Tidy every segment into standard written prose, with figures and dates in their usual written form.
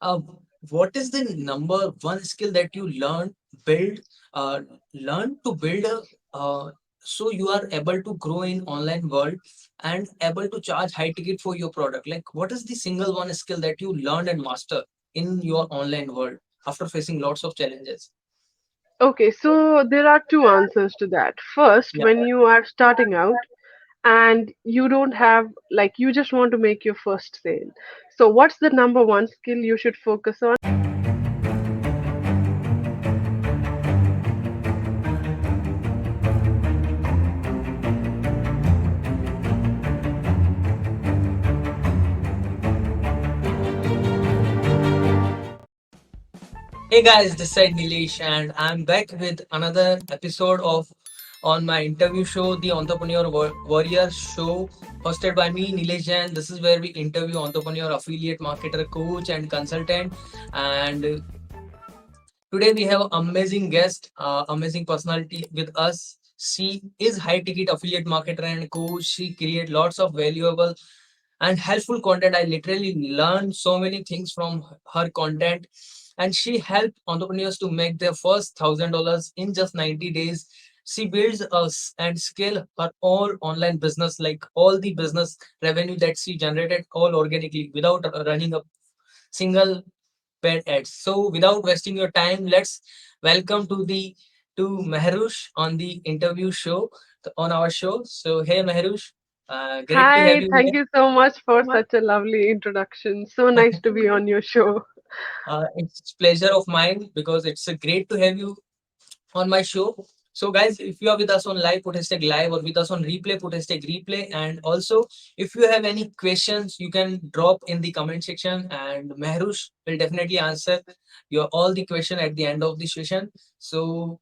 Uh, what is the number one skill that you build, uh, learn to build, so you are able to grow in online world and able to charge high ticket for your product? Like, what is the single one skill that you learned and master in your online world after facing lots of challenges? Okay, so there are two answers to that. First, Yeah. when you are starting out and you don't have, like, you just want to make your first sale. So, what's the number one skill you should focus on? Hey guys, this is Nilesh, and I'm back with another episode of on my interview show, the Entrepreneur Warrior Show, hosted by me, Nilesh Jain. This is where we interview entrepreneur, affiliate marketer, coach, and consultant. And today we have amazing guest, amazing personality with us. She is high ticket affiliate marketer and coach. She create lots of valuable and helpful content. I literally learned so many things from her content, and she helped entrepreneurs to make their first $1,000 in just 90 days. She builds us and scale her own online business, like all the business revenue that she generated all organically without running a single paid ads. So without wasting your time, let's welcome to Mahroosh on the interview show on our show. So hey Mahroosh, great to have Hi, you thank here. you so much for such a lovely introduction. So nice to be on your show. It's pleasure of mine because it's great to have you on my show. So, guys, if you are with us on live, put hashtag live, or with us on replay, put hashtag replay. And also, if you have any questions, you can drop in the comment section, and Mehrush will definitely answer your all the question at the end of the session. So,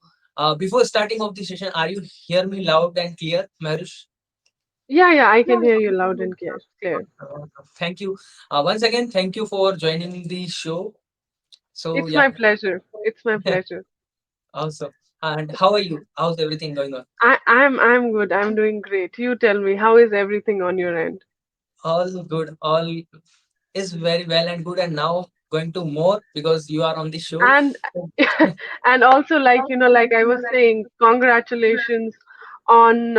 before starting of the session, are you hear me loud and clear, Mehrush? Yeah, yeah, I can hear you loud and clear. Clear. Thank you. Once again, thank you for joining the show. So, It's yeah, my pleasure. It's my pleasure. awesome. And how are you? How's everything going on? I'm good. I'm doing great. You tell me, how is everything on your end? All good. All is very well and good, and now going to more because you are on the show. And and also, like, like I was saying, congratulations on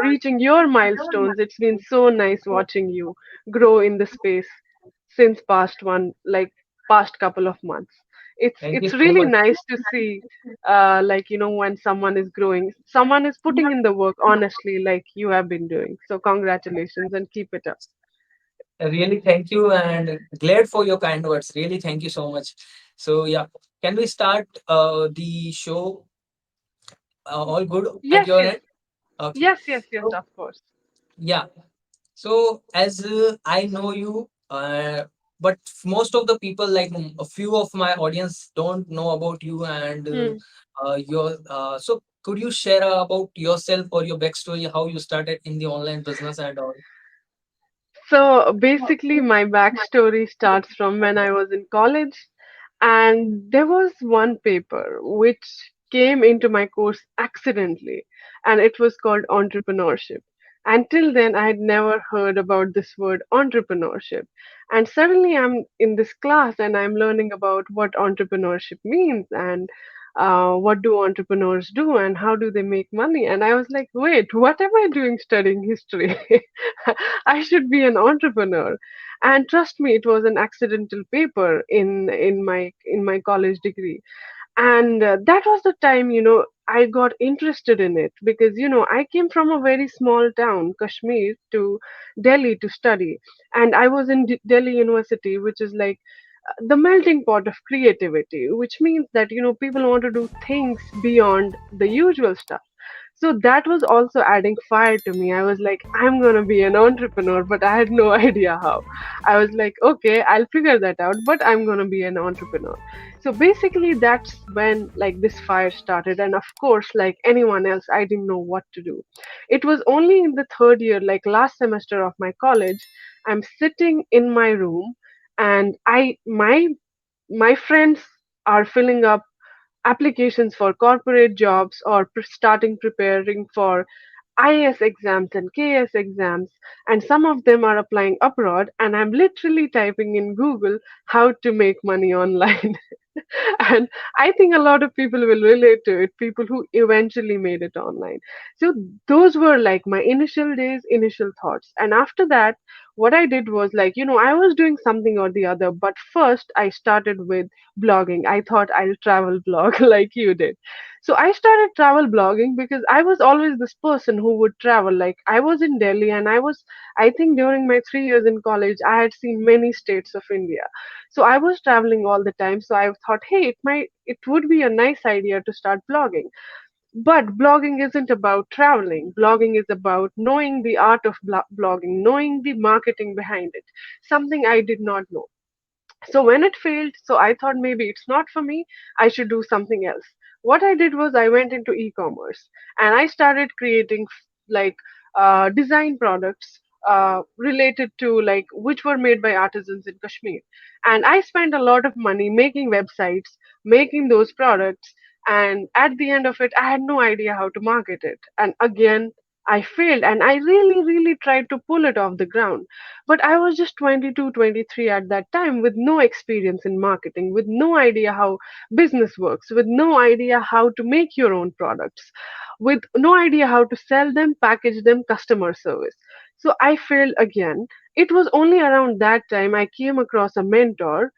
reaching your milestones. It's been so nice watching you grow in the space since past couple of months. it's Thank you it's so really much. nice to see, when someone is growing, someone is putting in the work honestly, like you have been doing. So congratulations and keep it up. Really thank you and glad for your kind words. Really thank you so much. So yeah, can we start the show? All good at Yes, your yes, end? Okay. yes, yes, yes, So of course. yeah. So as I know you, but most of the people, like a few of my audience, don't know about you and Hmm. your. So could you share about yourself or your backstory, how you started in the online business and all? So basically, my backstory starts from when I was in college, and there was one paper which came into my course accidentally, and it was called entrepreneurship. Until then, I had never heard about this word entrepreneurship. And suddenly, I'm in this class and I'm learning about what entrepreneurship means and what do entrepreneurs do and how do they make money. And I was like, wait, what am I doing studying history? I should be an entrepreneur. And trust me, it was an accidental paper in my college degree. And that was the time, I got interested in it because, I came from a very small town, Kashmir, to Delhi to study. And I was in Delhi University, which is like the melting pot of creativity, which means that, people want to do things beyond the usual stuff. So that was also adding fire to me. I was like, I'm gonna be an entrepreneur, but I had no idea how. I was like, okay, I'll figure that out, but I'm gonna be an entrepreneur. So basically, that's when like this fire started. And of course, like anyone else, I didn't know what to do. It was only in the third year, like last semester of my college, I'm sitting in my room, and my friends are filling up applications for corporate jobs or starting preparing for IS exams and KS exams, and some of them are applying abroad, and I'm literally typing in Google how to make money online. And I think a lot of people will relate to it, people who eventually made it online. So those were like my initial days, initial thoughts. And after that, what I did was like, I was doing something or the other, but first I started with blogging. I thought I'll travel blog like you did. So I started travel blogging because I was always this person who would travel. Like I was in Delhi, and I think during my 3 years in college, I had seen many states of India. So I was traveling all the time. So I thought, hey, it would be a nice idea to start blogging. But blogging isn't about traveling. Blogging is about knowing the art of blogging, knowing the marketing behind it. Something I did not know. So when it failed, so I thought maybe it's not for me. I should do something else. What I did was I went into e-commerce, and I started creating like design products related to like which were made by artisans in Kashmir. And I spent a lot of money making websites, making those products, and at the end of it, I had no idea how to market it. And again, I failed, and I really, really tried to pull it off the ground. But I was just 22, 23 at that time with no experience in marketing, with no idea how business works, with no idea how to make your own products, with no idea how to sell them, package them, customer service. So I failed again. It was only around that time I came across a mentor,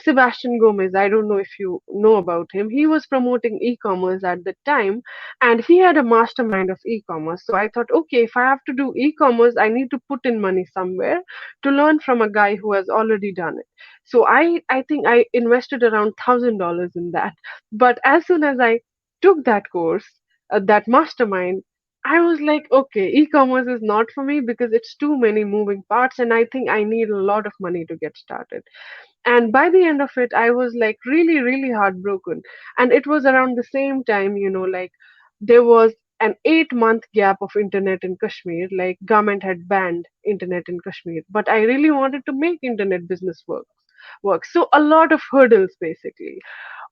Sebastian Gomez. I don't know if you know about him. He was promoting e commerce at the time, and he had a mastermind of e-commerce. So I thought, okay, if I have to do e-commerce, I need to put in money somewhere to learn from a guy who has already done it. So I think I invested around $1,000 in that. But as soon as I took that course, that mastermind, I was like, okay, e-commerce is not for me because it's too many moving parts, and I think I need a lot of money to get started. And by the end of it, I was like really, really heartbroken. And it was around the same time, like there was an 8 month gap of internet in Kashmir, like government had banned internet in Kashmir. But I really wanted to make internet business work. So a lot of hurdles basically.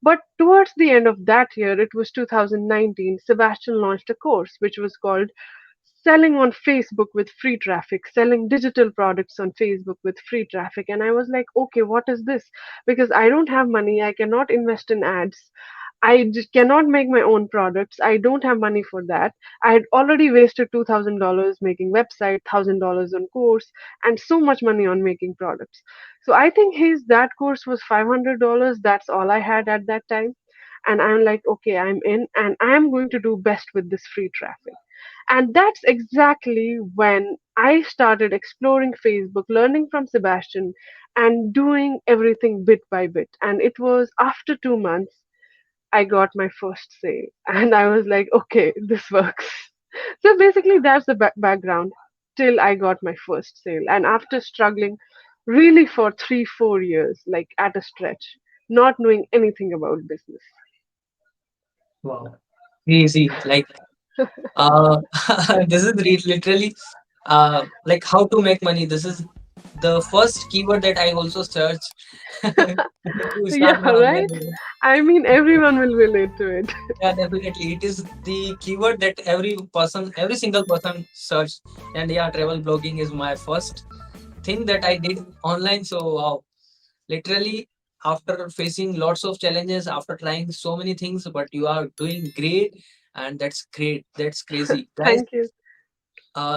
But towards the end of that year, it was 2019, Sebastian launched a course which was called Selling on Facebook with Free Traffic, selling digital products on Facebook with free traffic. And I was like, okay, what is this? Because I don't have money, I cannot invest in ads. I just cannot make my own products. I don't have money for that. I had already wasted $2,000 making website, $1,000 on course, and so much money on making products. So I think his that course was $500. That's all I had at that time. And I'm like, okay, I'm in, and I'm going to do best with this free traffic. And that's exactly when I started exploring Facebook, learning from Sebastian, and doing everything bit by bit. And it was after 2 months I got my first sale, and I was like, okay, this works. So basically, that's the background till I got my first sale. And after struggling really for 3, 4 years, like at a stretch, not knowing anything about business. Wow. Crazy. Like, uh, this is literally like how to make money. This is the first keyword that I also search to start Yeah, my online right? business. I mean, everyone will relate to it. Yeah, definitely. It is the keyword that every person, every single person search. And yeah, travel blogging is my first thing that I did online. So wow, literally after facing lots of challenges, after trying so many things, but you are doing great, and that's great. That's crazy, guys. Thank you.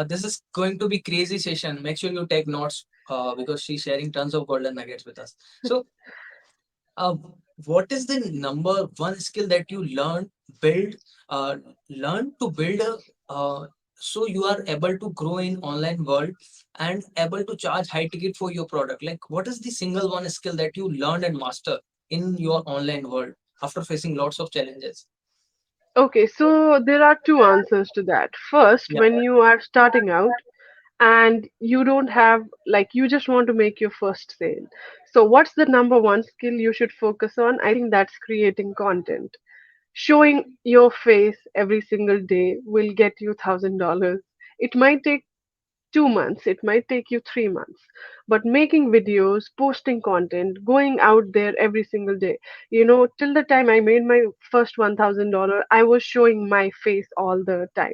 This is going to be crazy session. Make sure you take notes because she's sharing tons of golden nuggets with us. So uh, what is the number one skill that you build, uh, learn to build so you are able to grow in online world and able to charge high ticket for your product? Like, what is the single one skill that you learned and master in your online world after facing lots of challenges? Okay, so there are two answers to that. First, Yeah. when you are starting out and you don't have, like, you just want to make your first sale. So, what's the number one skill you should focus on? I think that's creating content. Showing your face every single day will get you $1,000. It might take 2 months, it might take you 3 months, but making videos, posting content, going out there every single day, till the time I made my first $1,000, I was showing my face all the time.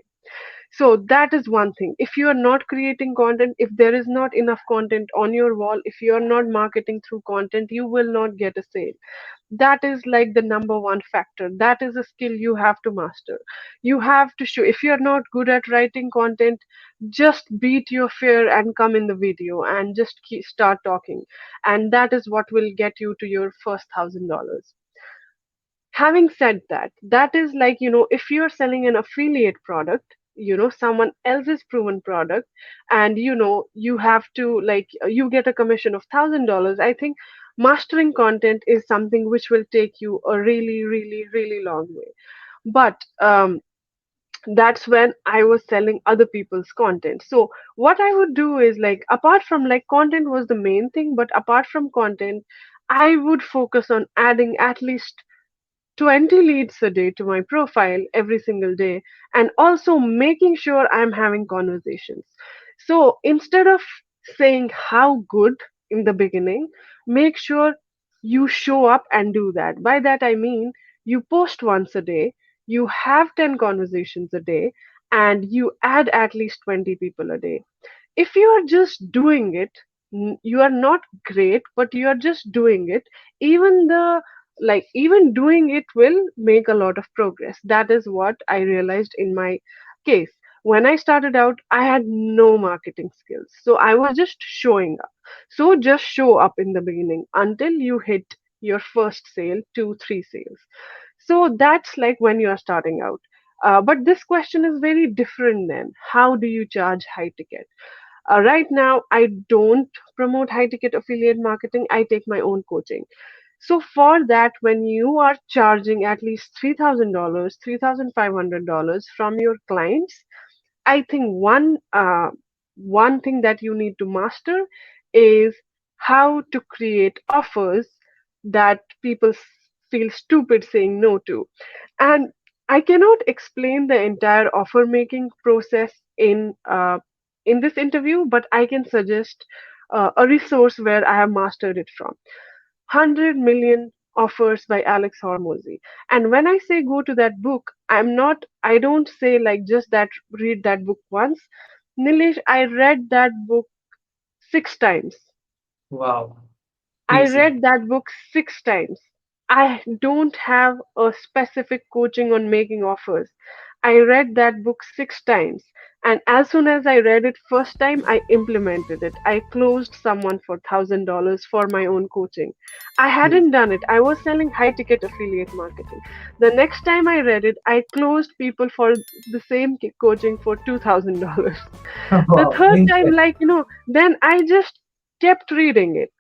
So that is one thing. If you are not creating content, if there is not enough content on your wall, if you are not marketing through content, you will not get a sale. That is like the number one factor. That is a skill you have to master. You have to show. If you're not good at writing content, just beat your fear and come in the video and just start talking, and that is what will get you to your first $1,000. Having said that, that is like, if you're selling an affiliate product, someone else's proven product, and you have to like you get a commission of $1,000. I think mastering content is something which will take you a really, really, really long way. But that's when I was selling other people's content. So what I would do is, like, apart from, like, content was the main thing, but apart from content, I would focus on adding at least 20 leads a day to my profile every single day, and also making sure I'm having conversations. So instead of saying how good in the beginning, make sure you show up and do that. By that I mean you post once a day, you have 10 conversations a day, and you add at least 20 people a day. If you are just doing it, you are not great, but you are just doing it, even the even doing it will make a lot of progress. That is what I realized in my case. When I started out, I had no marketing skills, so I was just showing up. So just show up in the beginning until you hit your first sale, 2 3 sales. So that's like when you are starting out. But this question is very different. Then how do you charge high ticket? Right now, I don't promote high ticket affiliate marketing. I take my own coaching. So for that, when you are charging at least $3,000, $3,500 from your clients, I think one thing that you need to master is how to create offers that people feel stupid saying no to. And I cannot explain the entire offer making process in this interview, but I can suggest a resource where I have mastered it from. 100 Million Offers by Alex Hormozy. And when I say go to that book, I don't say like just that, read that book once. Nilesh, I read that book 6 times. Wow. I Amazing. read that book 6 times. I don't have a specific coaching on making offers. I read that book 6 times. And as soon as I read it first time, I implemented it. I closed someone for $1,000 for my own coaching. I hadn't done it. I was selling high ticket affiliate marketing. The next time I read it, I closed people for the same coaching for $2,000. The Wow. third time, Amazing. then I just kept reading it,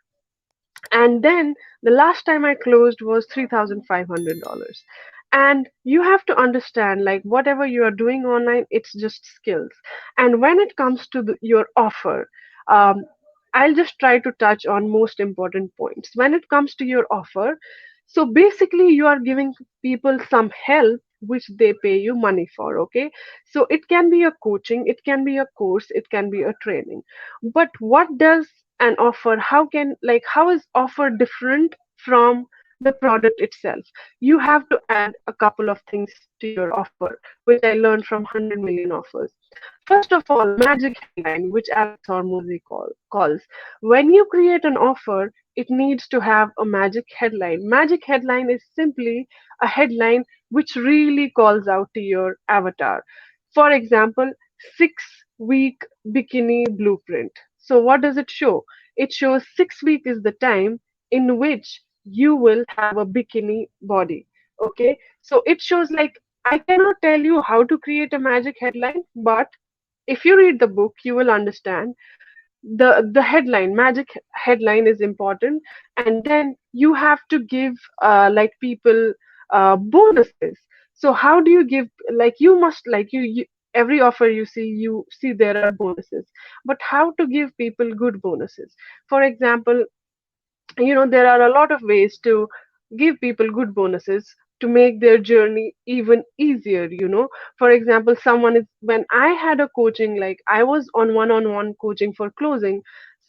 and then the last time I closed was $3,500. And you have to understand, like, whatever you are doing online, it's just skills. And when it comes to your offer, um, I'll just try to touch on most important points. When it comes to your offer, so basically you are giving people some help which they pay you money for, okay? So it can be a coaching, it can be a course, it can be a training. But what does an offer, how is offer different from the product itself? You have to add a couple of things to your offer, which I learned from 100 million offers. First of all, magic headline, which Alex Hormozy calls. When you create an offer, it needs to have a magic headline. Magic headline is simply a headline which really calls out to your avatar. For example, 6 week bikini blueprint. So what does it show? It shows 6 week is the time in which you will have a bikini body. Okay, so it shows, like, I cannot tell you how to create a magic headline, but if you read the book, you will understand the headline. Magic headline is important, and then you have to give like people bonuses. So how do you give, like, you must, like, you every offer you see there are bonuses, but how to give people good bonuses? For example, there are a lot of ways to give people good bonuses to make their journey even easier. For example, someone is when I had a coaching, like, I was on one-on-one coaching for closing.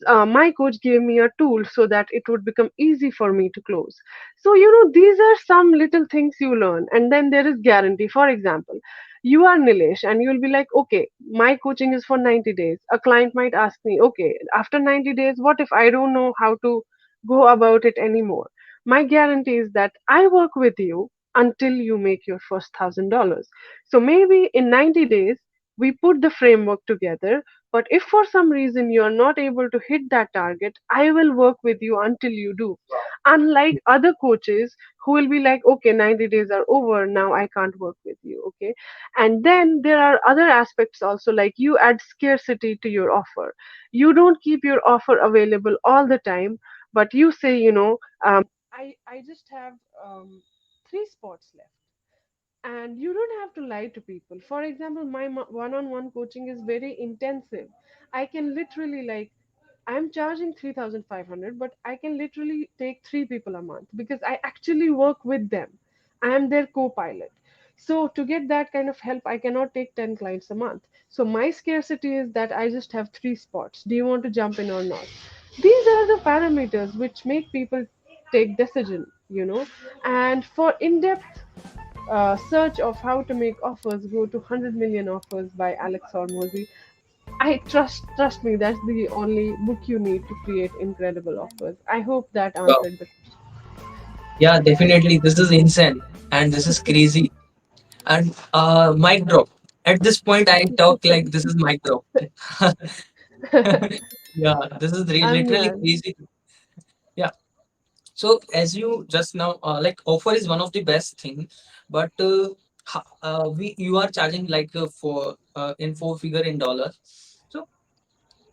My coach gave me a tool so that it would become easy for me to close. So these are some little things you learn. And then there is guarantee. For example, You are Nilesh, and you'll be like, okay, my coaching is for 90 days. A client might ask me, okay, after 90 days, what if I don't know how to go about it anymore? My guarantee is that I work with you until you make your first $1,000. So maybe in 90 days, we put the framework together. But if for some reason you're not able to hit that target, I will work with you until you do. Unlike other coaches who will be like, okay, 90 days are over, now I can't work with you. Okay. And then there are other aspects also, like you add scarcity to your offer. You don't keep your offer available all the time, but you say, I just have three spots left, and you don't have to lie to people. For example, my one-on-one coaching is very intensive. I can literally, like, I'm charging 3,500, but I can literally take three people a month because I actually work with them. I am their co-pilot. So to get that kind of help, I cannot take 10 clients a month. So my scarcity is that I just have three spots. Do you want to jump in or not? These are the parameters which make people take decision. And for in-depth search of how to make offers, go to 100 million offers by Alex Hormozy. I trust me, that's the only book you need to create incredible offers. I hope that Wow. answered the Yeah, definitely. This is insane and this is crazy. And mic drop. At this point, I talk like this is mic drop. Yeah, this is I'm literally glad. crazy. Yeah. So as you just now, like offer is one of the best thing, but we you are charging like for in four figure in dollars. So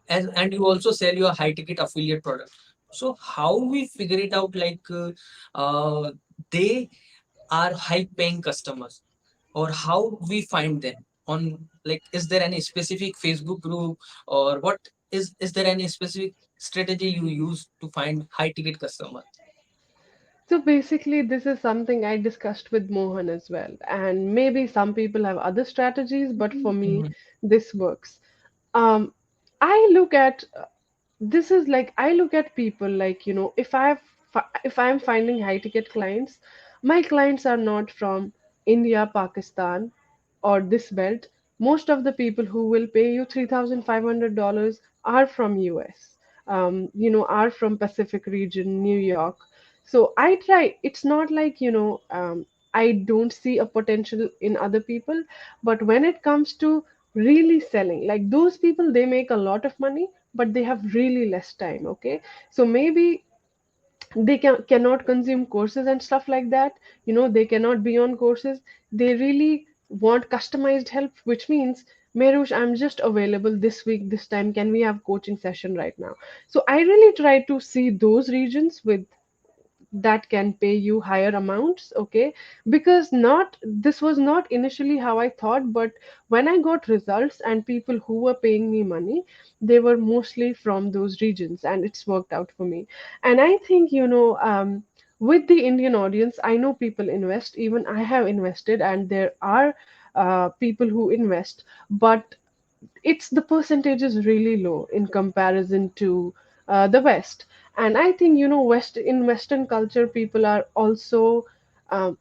and you also sell your high ticket affiliate product. So how we figure it out like they are high paying customers or how we find them on like is there any specific Facebook group or what is there any specific strategy you use to find high ticket customer? So basically, this is something I discussed with Mohan as well. And maybe some people have other strategies, but for me, Mhm. this works. Um, I look at this is like I look at people like, if I'm finding high ticket clients, my clients are not from India, Pakistan, or this belt. Most of the people who will pay you $3,500 are from US, are from Pacific region, New York. So I try. It's not like, I don't see a potential in other people, but when it comes to really selling, like those people, they make a lot of money, but they have really less time. Okay, so maybe they cannot consume courses and stuff like that. They cannot be on courses. They really want customized help, which means, Merush, I'm just available this week, this time, can we have coaching session right now? So I really try to see those regions with that can pay you higher amounts. Okay, because not this was not initially how I thought, but when I got results and people who were paying me money, they were mostly from those regions, and it's worked out for me. And I think, with the Indian audience, I know people invest, even I have invested, and there are people who invest, but it's the percentage is really low in comparison to the West. And I think, Western culture, people are also, um,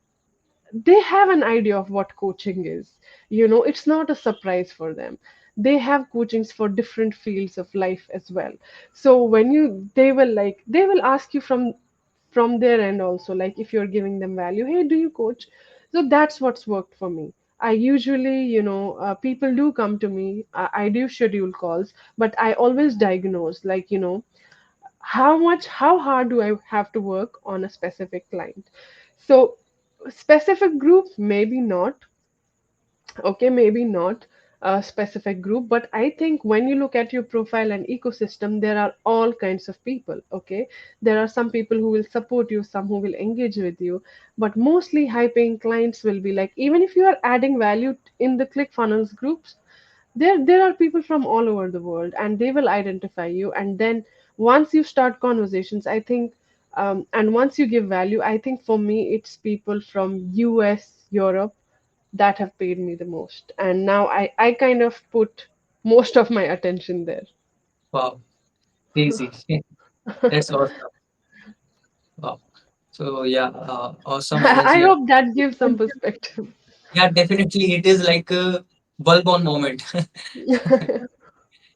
they have an idea of what coaching is. It's not a surprise for them. They have coachings for different fields of life as well. So when you they will ask you from their end also, like if you're giving them value, hey, do you coach? So that's what's worked for me. I usually, people do come to me. I do schedule calls, but I always diagnose, like, how hard do I have to work on a specific client. So specific group, maybe not. Okay, maybe not a specific group, but I think when you look at your profile and ecosystem, there are all kinds of people. Okay, there are some people who will support you, some who will engage with you, but mostly high paying clients will be like, even if you are adding value in the ClickFunnels groups, there are people from all over the world, and they will identify you. And then once you start conversations, I think, and once you give value, I think for me it's people from US, Europe, that have paid me the most. And now I kind of put most of my attention there. Wow, crazy. That's awesome. Wow. So yeah, awesome I energy. hope that gives some perspective. Yeah, definitely it is like a bulb on moment.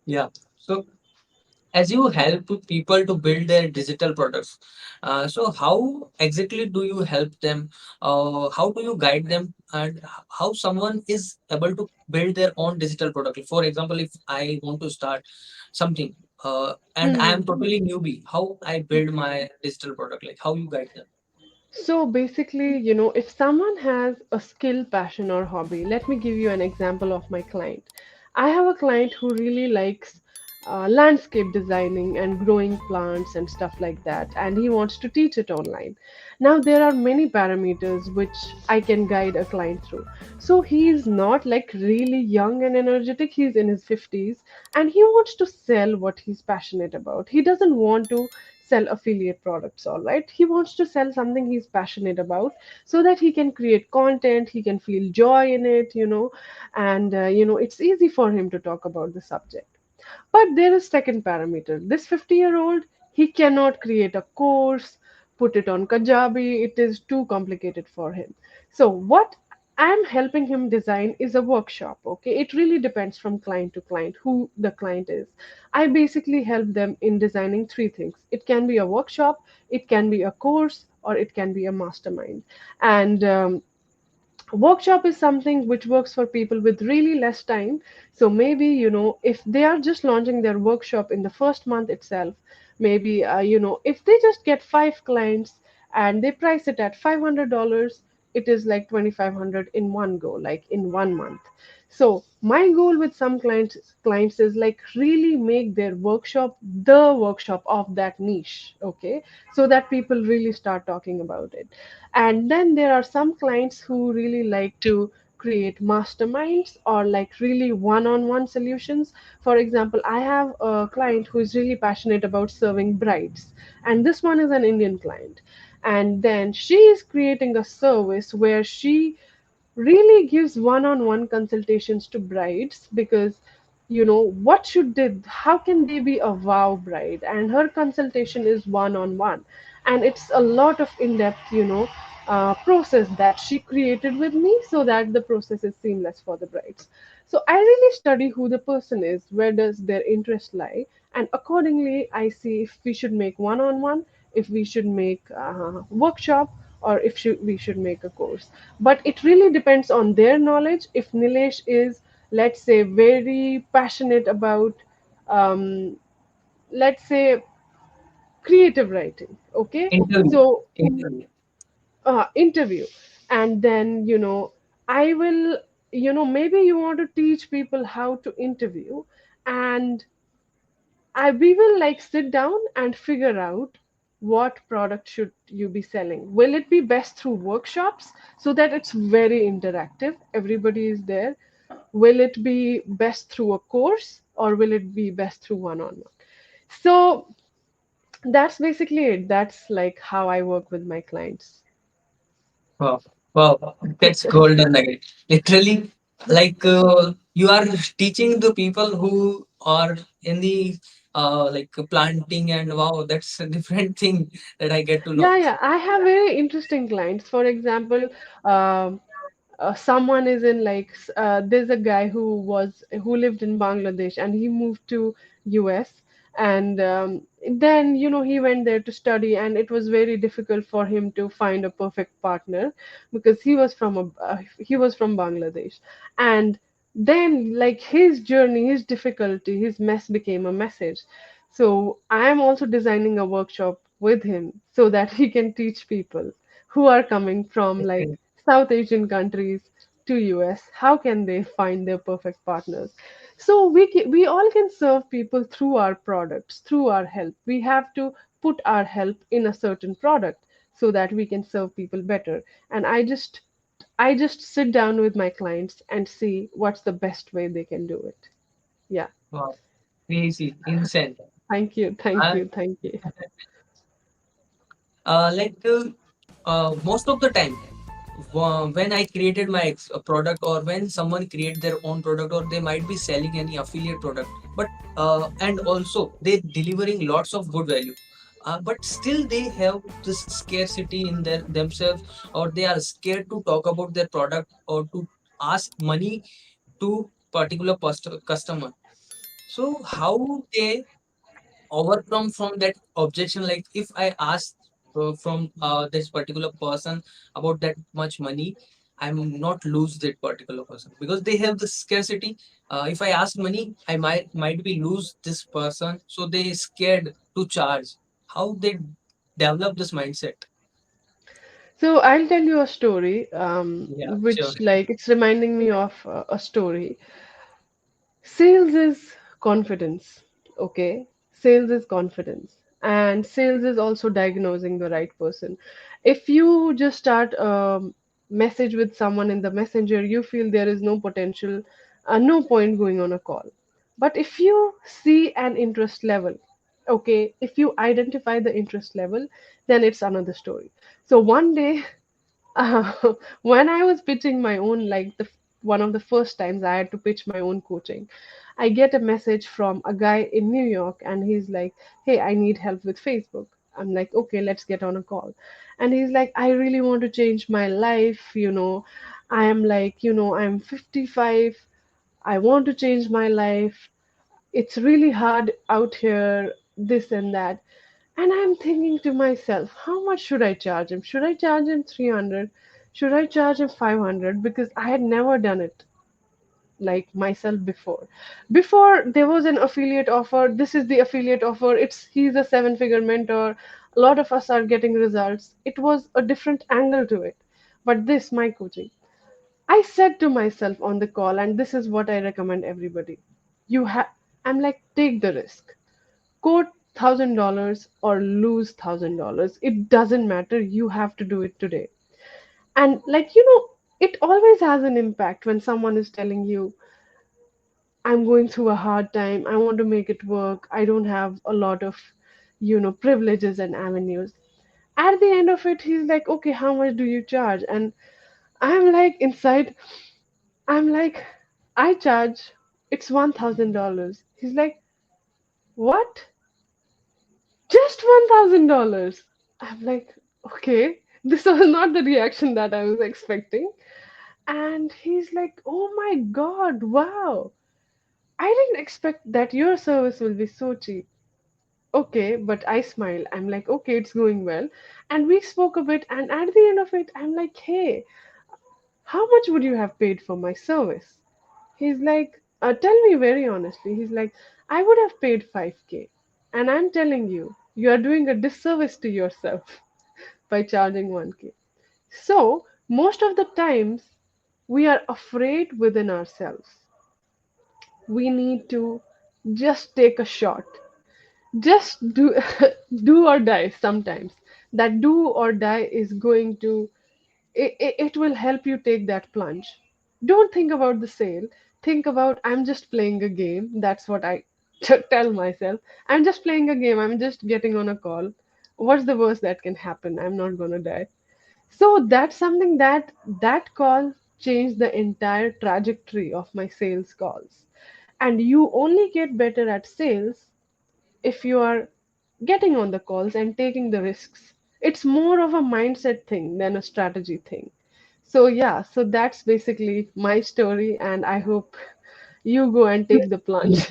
Yeah. So as you help people to build their digital products, so how exactly do you help them? How do you guide them, and how someone is able to build their own digital product? For example, if I want to start something, and I am Mhm. totally newbie, how I build my digital product? Like how you guide them? So basically, if someone has a skill, passion, or hobby, let me give you an example of my client. I have a client who really likes landscape designing and growing plants and stuff like that, and he wants to teach it online. Now, there are many parameters which I can guide a client through. So he is not like really young and energetic, he's in his 50s, and he wants to sell what he's passionate about. He doesn't want to sell affiliate products, all right? He wants to sell something he's passionate about so that he can create content, he can feel joy in it, and it's easy for him to talk about the subject. But there is second parameter. This 50-year-old, he cannot create a course, put it on Kajabi. It is too complicated for him. So what I'm helping him design is a workshop. Okay, it really depends from client to client who the client is. I basically help them in designing three things. It can be a workshop, it can be a course, or it can be a mastermind. And workshop is something which works for people with really less time. So maybe, if they are just launching their workshop in the first month itself, maybe, if they just get 5 clients and they price it at $500, it is like 2,500 in one go, like in 1 month. So my goal with some clients is like really make their workshop the workshop of that niche, okay, so that people really start talking about it. And then there are some clients who really like to create masterminds or like really one-on-one solutions. For example, I have a client who is really passionate about serving brides, and this one is an Indian client. And then she is creating a service where she really gives one-on-one consultations to brides, because what should they, how can they be a wow bride, and her consultation is one-on-one, and it's a lot of in-depth process that she created with me so that the process is seamless for the brides. So I really study who the person is, where does their interest lie, and accordingly I see if we should make one-on-one, if we should make workshop, or if we should make a course. But it really depends on their knowledge. If Nilesh is, let's say, very passionate about, um, let's say, creative writing, okay, Interview. so Interview. interview, and then I will, maybe you want to teach people how to interview, and we will like sit down and figure out what product should you be selling. Will it be best through workshops so that it's very interactive, everybody is there? Will it be best through a course, or will it be best through one-on-one? So that's basically it. That's like how I work with my clients. Wow, wow, that's golden nugget. Literally, like you are teaching the people who are in the like planting, and wow, that's a different thing that I get to know. Yeah, yeah. I have very interesting clients. For example, um, someone is in like there's a guy who lived in Bangladesh and he moved to US, and then he went there to study, and it was very difficult for him to find a perfect partner because he was from Bangladesh. And then like his journey, his difficulty, his mess became a message. So I am also designing a workshop with him so that he can teach people who are coming from like South Asian countries to US, how can they find their perfect partners? So we all can serve people through our products, through our help. We have to put our help in a certain product so that we can serve people better. And I just sit down with my clients and see what's the best way they can do it. Yeah. Wow, crazy, insane. Thank you. Thank And you. Thank you. like most of the time, when I created my product, or when someone create their own product, or they might be selling any affiliate product, but and also they delivering lots of good value. but still they have this scarcity in their themselves, or they are scared to talk about their product or to ask money to particular customer. So how they overcome from that objection, like if I ask from this particular person about that much money, I'm not lose that particular person because they have the scarcity. If I ask money, I might be lose this person, so they scared to charge. How they develop this mindset? So I'll tell you a story, Yeah, sure. which like it's reminding me of a story. Sales is confidence, okay? Sales is confidence, and sales is also diagnosing the right person. If you just start a message with someone in the messenger, you feel there is no potential, no point going on a call. But if you see an interest level, okay, if you identify the interest level, then it's another story. So one day, when I was pitching my own, like one of the first times I had to pitch my own coaching, I get a message from a guy in New York, and he's like, "Hey, I need help with Facebook." I'm like, "Okay, let's get on a call." And he's like, "I really want to change my life. I am like, I'm 55. I want to change my life. It's really hard out here, this and that." And I'm thinking to myself, how much should I charge him? Should I charge him 300? Should I charge him 500? Because I had never done it like myself before. Before there was an affiliate offer. This is the affiliate offer. He's a seven-figure mentor. A lot of us are getting results. It was a different angle to it. But this, my coaching, I said to myself on the call, and this is what I recommend everybody. You have, I'm like, take the risk. Quote $1,000 or lose $1,000. It doesn't matter. You have to do it today. And it always has an impact when someone is telling you, I'm going through a hard time. I want to make it work. I don't have a lot of, privileges and avenues. At the end of it, he's like, okay, how much do you charge? And I'm like, inside, I'm like, I charge, it's $1,000. He's like, what? Just $1,000. I'm like, okay, this was not the reaction that I was expecting. And he's like, oh my God, wow. I didn't expect that your service will be so cheap. Okay, but I smile. I'm like, okay, it's going well. And we spoke a bit, and at the end of it, I'm like, hey, how much would you have paid for my service? He's like, tell me very honestly. He's like, I would have paid 5K. And I'm telling you, you are doing a disservice to yourself by charging 1K. So, most of the times, we are afraid within ourselves. We need to just take a shot. Just do do or die sometimes. That do or die is going to it will help you take that plunge. Don't think about the sale. Think about, I'm just playing a game. That's what I tell myself. I'm just playing a game. I'm just getting on a call. What's the worst that can happen? I'm not gonna die. So that's something that call changed the entire trajectory of my sales calls. And you only get better at sales if you are getting on the calls and taking the risks. It's more of a mindset thing than a strategy thing. So, yeah, so that's basically my story, and I hope you go and take the plunge.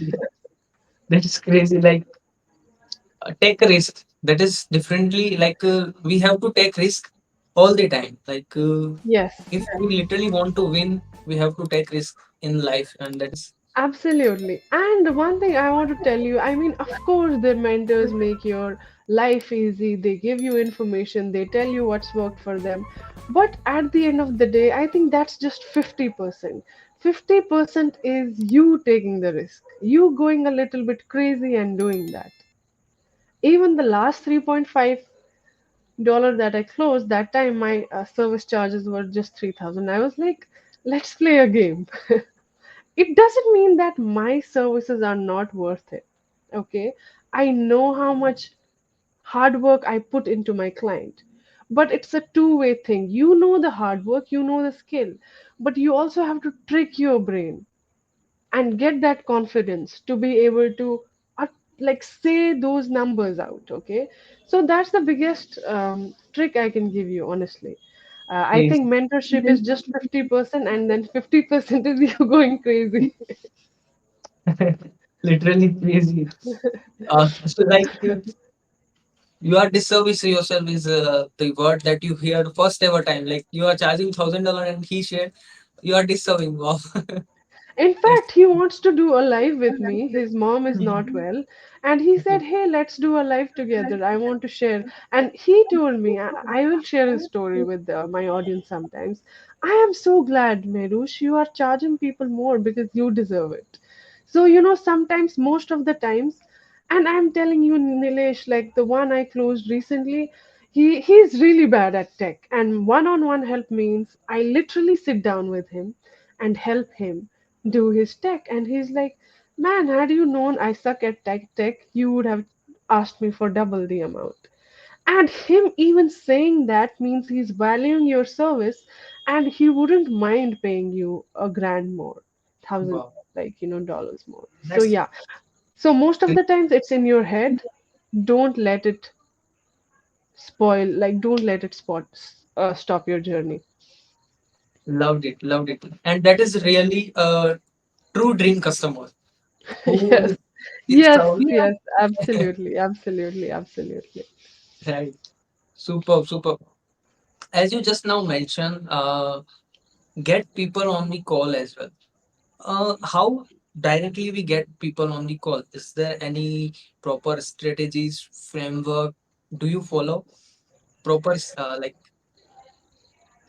That is crazy. Like take a risk. That is differently. Like we have to take risk all the time. Like Yes. if we literally want to win, we have to take risk in life, and that is Absolutely. And the one thing I want to tell you, I mean, of course, the mentors make your life easy. They give you information, they tell you what's worked for them. But at the end of the day, I think that's just 50%. 50% is you taking the risk, you going a little bit crazy and doing that. Even the last 3.5 dollar that I closed, that time my service charges were just 3,000. I was like, let's play a game. It doesn't mean that my services are not worth it. Okay, I know how much hard work I put into my client, but it's a two-way thing. You know the hard work, you know the skill, but you also have to trick your brain and get that confidence to be able to like say those numbers out. Okay, so that's the biggest trick I can give you, honestly. I Crazy. think mentorship is just 50%, and then 50% is you going crazy. Literally crazy. So like you are disservice to yourself is the word that you hear the first ever time. Like you are charging $1,000 and he shared you are disserving. Wow. In That's fact, he wants to do a live with me. His mom is not Mhm. well. And he said, Okay. "Hey, let's do a live together. I want to share." And he told me, I will share his story with my audience sometimes. I am so glad, Merush, you are charging people more because you deserve it. So, sometimes, most of the times, and I'm telling you, Nilesh, like the one I closed recently, he's really bad at tech. And one-on-one help means I literally sit down with him and help him do his tech. And he's like, "Man, had you known I suck at tech, you would have asked me for double the amount." And him even saying that means he's valuing your service, and he wouldn't mind paying you a grand more, thousand, Wow. like, dollars more. So That's yeah. So most of great. the times it's in your head. Don't let it don't let it stop your journey. Loved it. Loved it. And that is really a true dream customer Yes. who is Yes, serving. yes, absolutely, absolutely, absolutely. Right. Superb. Superb. As you just now mentioned, get people on the call as well. How directly we get people on the call? Is there any proper strategies, framework? Do you follow proper like?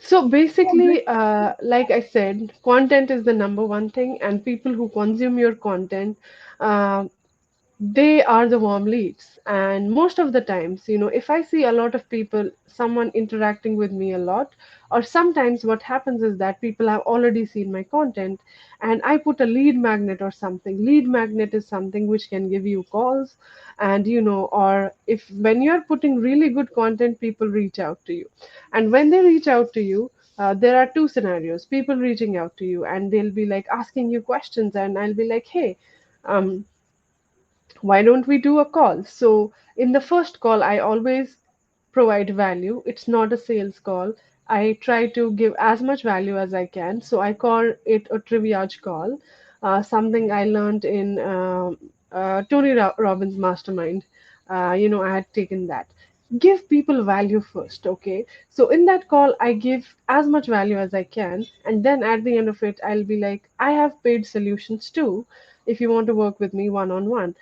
So basically, like I said, content is the number one thing, and people who consume your content, uh, they are the warm leads. And most of the times, if I see a lot of people, someone interacting with me a lot, or sometimes what happens is that people have already seen my content, and I put a lead magnet or something. Lead magnet is something which can give you calls, and or if when you're putting really good content, people reach out to you. And when they reach out to you, there are two scenarios: people reaching out to you and they'll be like asking you questions, and I'll be like, "Hey, um, why don't we do a call?" So, in the first call, I always provide value. It's not a sales call. I try to give as much value as I can. So, I call it a triage call, something I learned in Tony Robbins' mastermind. I had taken that. Give people value first, okay? So, in that call, I give as much value as I can. And then at the end of it, I'll be like, "I have paid solutions too. If you want to work with me one on one,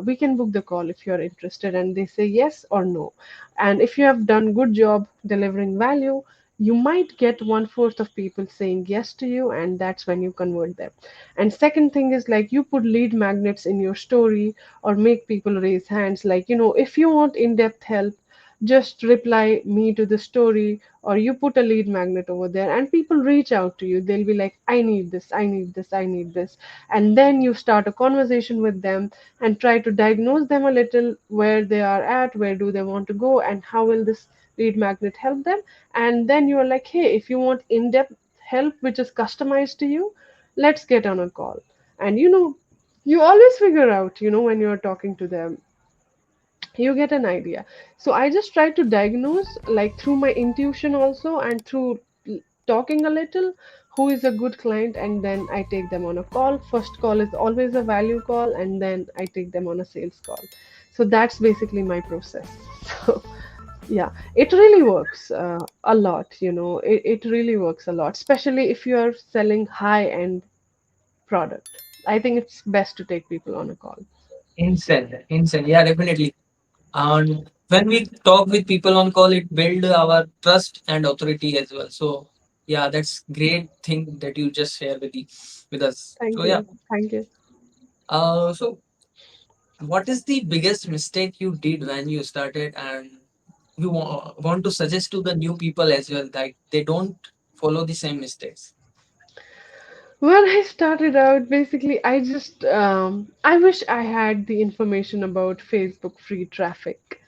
we can book the call if you're interested." And they say yes or no. And if you have done good job delivering value, you might get one-fourth of people saying yes to you, and that's when you convert them. And second thing is, like, you put lead magnets in your story, or make people raise hands, like, if you want in-depth help, just reply me to the story, or you put a lead magnet over there, and people reach out to you. They'll be like, "I need this, I need this, I need this." And then you start a conversation with them and try to diagnose them a little, where they are at, where do they want to go, and how will this lead magnet help them. And then you are like, "Hey, if you want in-depth help which is customized to you, let's get on a call." And you always figure out, when you're talking to them, you get an idea. So I just try to diagnose, like, through my intuition also, and through talking a little, who is a good client, and then I take them on a call. First call is always a value call, and then I take them on a sales call. So that's basically my process. So yeah, it really works a lot. It really works a lot, especially if you are selling high end product. I think it's best to take people on a call. Insane, insane. Yeah, definitely. And when we talk with people on call, it build our trust and authority as well. So yeah, that's great thing that you just share with us. Thank So yeah. you. Thank you. So what is the biggest mistake you did when you started, and you want to suggest to the new people as well that they don't follow the same mistakes? When I started out, basically, I wish I had the information about Facebook free traffic.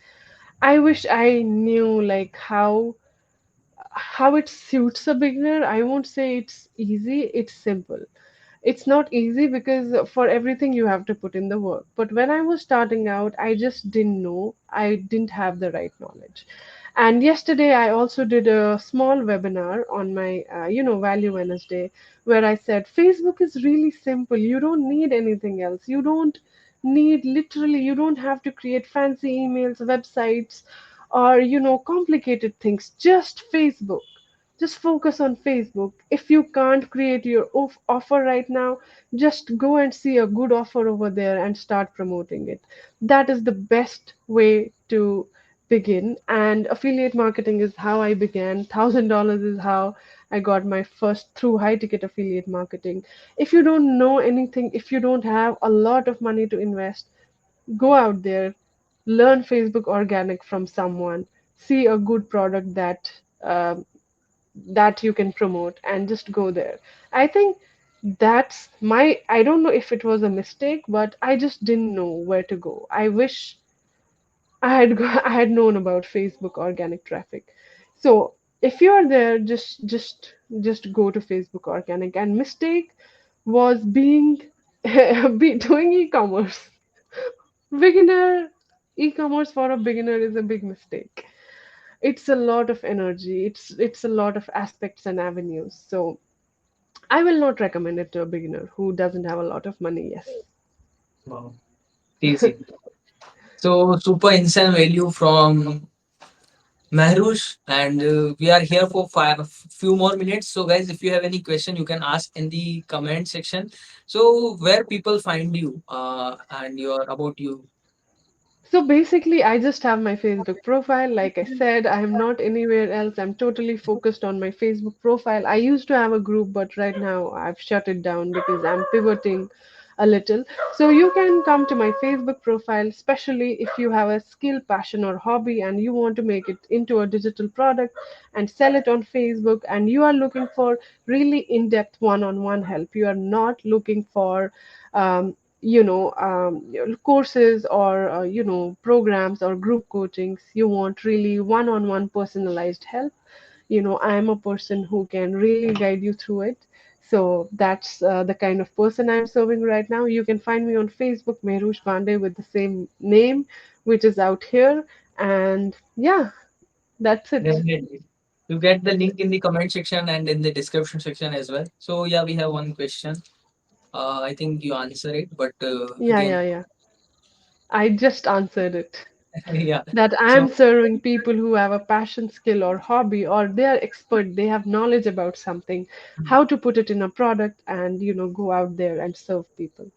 I wish I knew, like, how it suits a beginner. I won't say it's easy, it's simple. It's not easy because for everything you have to put in the work. But when I was starting out, I just didn't know. I didn't have the right knowledge. And yesterday, I also did a small webinar on my, Value Wednesday, where I said Facebook is really simple. You don't need anything else. You don't need literally, you don't have to create fancy emails, websites, or, complicated things. Just Facebook. Just focus on Facebook. If you can't create your offer right now, just go and see a good offer over there and start promoting it. That is the best way to begin. And affiliate marketing is how I began. $1,000 is how I got my first through high ticket affiliate marketing. If you don't know anything, if you don't have a lot of money to invest, go out there, learn Facebook organic from someone, see a good product that you can promote, and just go there. I think that's my, I don't know if it was a mistake, but I just didn't know where to go. I wish I had known about Facebook organic traffic. So if you are there, just go to Facebook organic. And mistake was being doing e-commerce. Beginner E-commerce for a beginner is a big mistake. It's a lot of energy. It's a lot of aspects and avenues. So I will not recommend it to a beginner who doesn't have a lot of money. Yes. Wow. Easy. So super insane value from Mahroosh, and we are here for few more minutes. So, guys, if you have any question, you can ask in the comment section. So, where people find you, and your about you. So basically, I just have my Facebook profile. Like I said, I am not anywhere else. I'm totally focused on my Facebook profile. I used to have a group, but right now I've shut it down because I'm pivoting a little. So you can come to my Facebook profile, especially if you have a skill, passion, or hobby and you want to make it into a digital product and sell it on Facebook, and you are looking for really in-depth one-on-one help. You are not looking for courses or programs or group coachings. You want really one-on-one personalized help. I am a person who can really guide you through it. So that's the kind of person I'm serving right now. You can find me on Facebook, Mahroosh Banday, with the same name, which is out here. And yeah, that's it. Definitely. You get the link in the comment section and in the description section as well. So, yeah, we have one question. I think you answer it, but Yeah, again, yeah, yeah. I just answered it. yeah. That I am So, serving people who have a passion, skill, or hobby, or they are expert, they have knowledge about something, how to put it in a product, and go out there and serve people.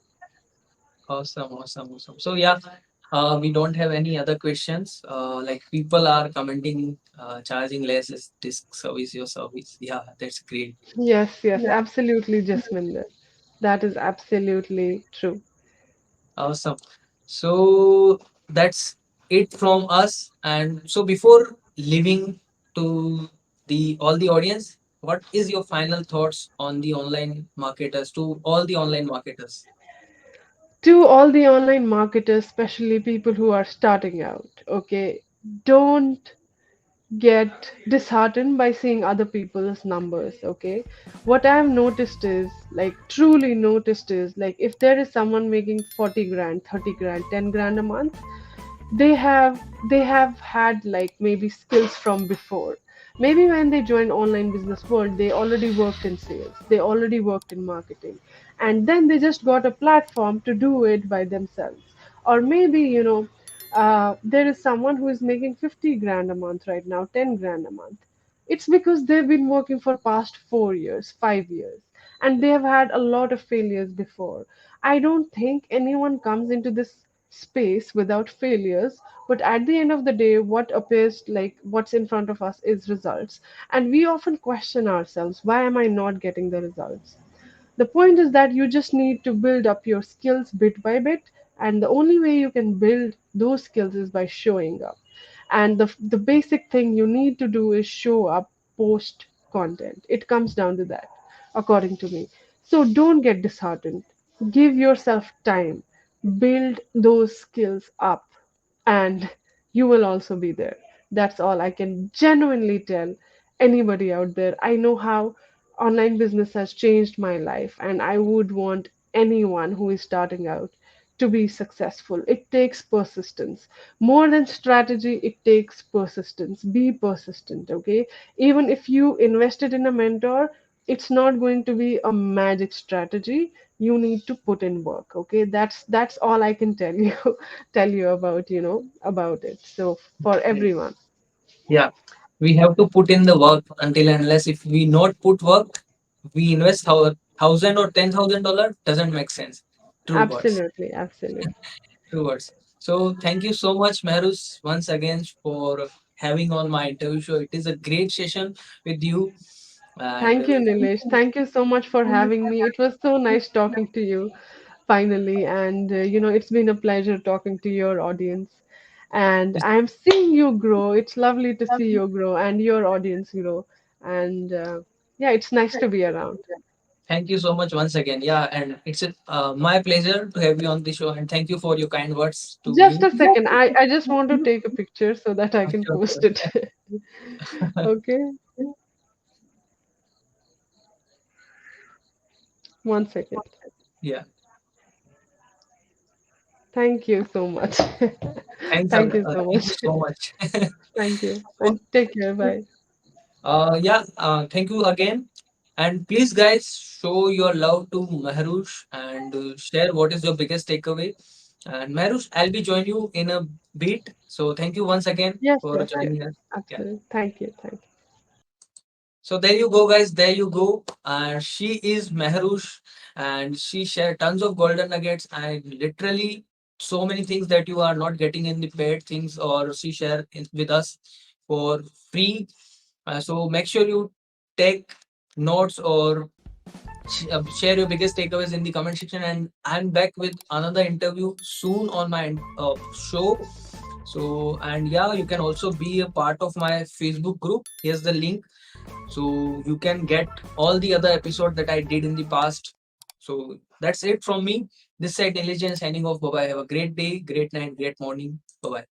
awesome, awesome, awesome. So, yeah, we don't have any other questions. Like people are commenting, charging less is disk service your service. Yeah, that's great. Yes, yes, absolutely, Jasminder. That is absolutely true. Awesome. So that's it from us. And so before leaving to the all the audience, what is your final thoughts on the online marketers to all the online marketers? To all the online marketers, especially people who are starting out, okay, don't get disheartened by seeing other people's numbers. Okay, what I've noticed is, like, truly noticed is, like, if there is someone making 40 grand, 30 grand, 10 grand a month, they have had, like, maybe skills from before. Maybe when they joined online business world, they already worked in sales, they already worked in marketing, and then they just got a platform to do it by themselves. Or maybe, there is someone who is making 50 grand a month right now, 10 grand a month. It's because they've been working for past 4 years, 5 years, and they have had a lot of failures before. I don't think anyone comes into this space without failures, but at the end of the day, what appears, like, what's in front of us is results. And we often question ourselves, why am I not getting the results? The point is that you just need to build up your skills bit by bit, and the only way you can build those skills is by showing up. And the basic thing you need to do is show up, post content. It comes down to that, according to me. So don't get disheartened. Give yourself time. Build those skills up, and you will also be there. That's all I can genuinely tell anybody out there. I know how online business has changed my life, and I would want anyone who is starting out to be successful. It takes persistence. More than strategy, it takes persistence. Be persistent, okay? Even if you invested in a mentor, it's not going to be a magic strategy. You need to put in work, okay? That's all I can tell you tell you about, about it. So for everyone. Yeah, we have to put in the work until and unless if we not put work, we invest our $1,000 or $10,000 doesn't make sense. True words. Absolutely, absolutely. True words. So thank you so much, Mahroosh, once again for having on my interview show. It is a great session with you, and Thank you, Nilesh. Thank you so much for having me. It was so nice talking to you finally. And, it's been a pleasure talking to your audience. And I'm seeing you grow. It's lovely to see you grow and your audience grow. And yeah, it's nice to be around. thank you so much once again. Yeah, and it's my pleasure to have you on the show, and thank you for your kind words to Just me. a second. I just want to take a picture so that I can Sure, post sure. it. Okay, one second. Yeah, Thank you so much. thanks a Thank lot. you so Thank you much. so much. Thank you. So, And take care. Bye. yeah, thank you again. And please, guys, show your love to Mahroosh and share what is your biggest takeaway. And Mahroosh, I'll be joining you in a bit. So thank you once again Yes, for yes, yes. joining us. Yeah. Absolutely. Thank you. Thank you. So there you go, guys. There you go. She is Mahroosh, and she shared tons of golden nuggets and literally so many things that you are not getting in the paid things, or she share with us for free. So make sure you take notes or share your biggest takeaways in the comment section. And I'm back with another interview soon on my show. So, and yeah, you can also be a part of my Facebook group. Here's the link, so you can get all the other episode that I did in the past. So that's it from me. This side Intelligence signing off. Bye bye. Have a great day, great night, great morning. Bye bye.